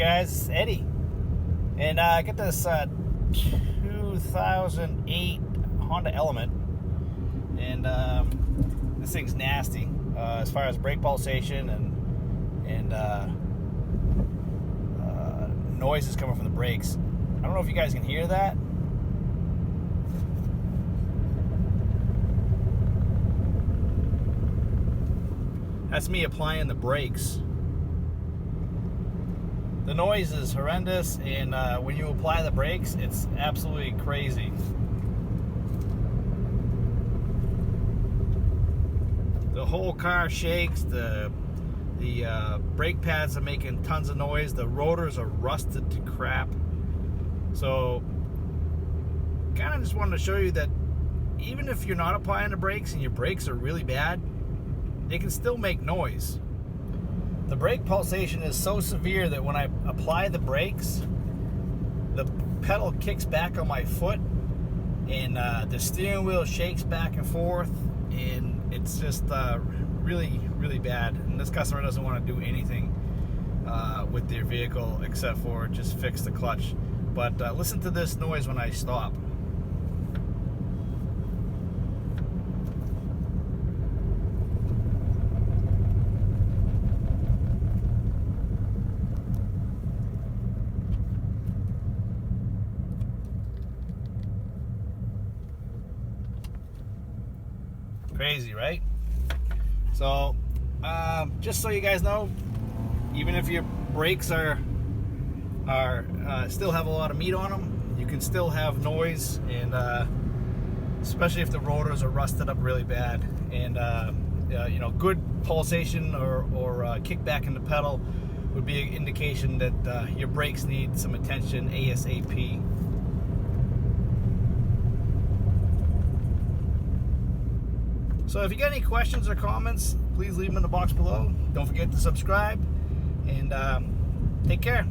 guys, it's Eddie, and I got this 2008 Honda Element, and this thing's nasty as far as brake pulsation and noises coming from the brakes. I don't know if you guys can hear that. That's me applying the brakes. The noise is horrendous, and when you apply the brakes, it's absolutely crazy. The whole car shakes. The brake pads are making tons of noise. The rotors are rusted to crap. So, kind of just wanted to show you that even if you're not applying the brakes and your brakes are really bad, they can still make noise. The brake pulsation is so severe that when I apply the brakes, the pedal kicks back on my foot, and the steering wheel shakes back and forth, and it's just really, really bad. And this customer doesn't want to do anything with their vehicle except for just fix the clutch. But listen to this noise when I stop. Crazy, right? So just so you guys know, even if your brakes are still have a lot of meat on them, you can still have noise, and especially if the rotors are rusted up really bad. And you know, good pulsation or kickback in the pedal would be an indication that your brakes need some attention ASAP. So if you got any questions or comments, please leave them in the box below. Don't forget to subscribe, and take care.